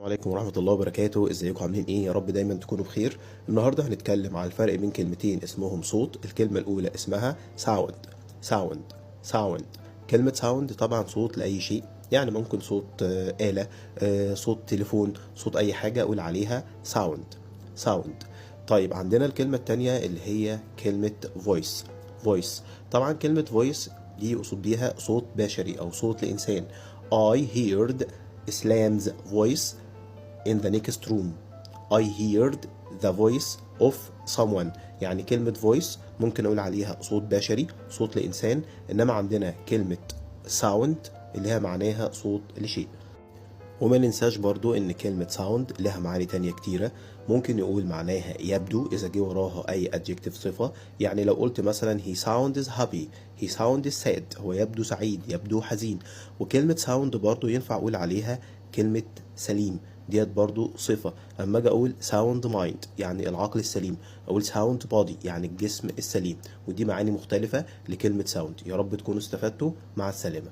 عليكم ورحمة الله وبركاته. ازيكم عاملين ايه؟ يا رب دايما تكونوا بخير. النهاردة هنتكلم على الفرق بين كلمتين اسمهم صوت. الكلمة الأولى اسمها sound. sound sound. كلمة sound طبعا صوت لأي شيء، يعني ممكن صوت آلة، صوت تليفون، صوت أي حاجة أقول عليها sound. sound. طيب عندنا الكلمة التانية اللي هي كلمة voice. voice. طبعا كلمة voice دي يقصد بيها صوت بشري أو صوت لإنسان. I heard Islam's voice in the next room. I heard the voice of someone. يعني كلمة voice ممكن أقول عليها صوت بشري، صوت لإنسان، إنما عندنا كلمة sound اللي هي معناها صوت لشيء. وما ننساش برضو ان كلمة sound لها معاني تانية كتيرة. ممكن نقول معناها يبدو اذا جه وراها اي adjective صفة، يعني لو قلت مثلا he sounds happy، he sounds sad، هو يبدو سعيد، يبدو حزين. وكلمة sound برضو ينفع اقول عليها كلمة سليم، ديت برضو صفة. اما اجي اقول sound mind يعني العقل السليم، اقول sound body يعني الجسم السليم. ودي معاني مختلفة لكلمة sound. يا رب تكونوا استفدتوا. مع السلامة.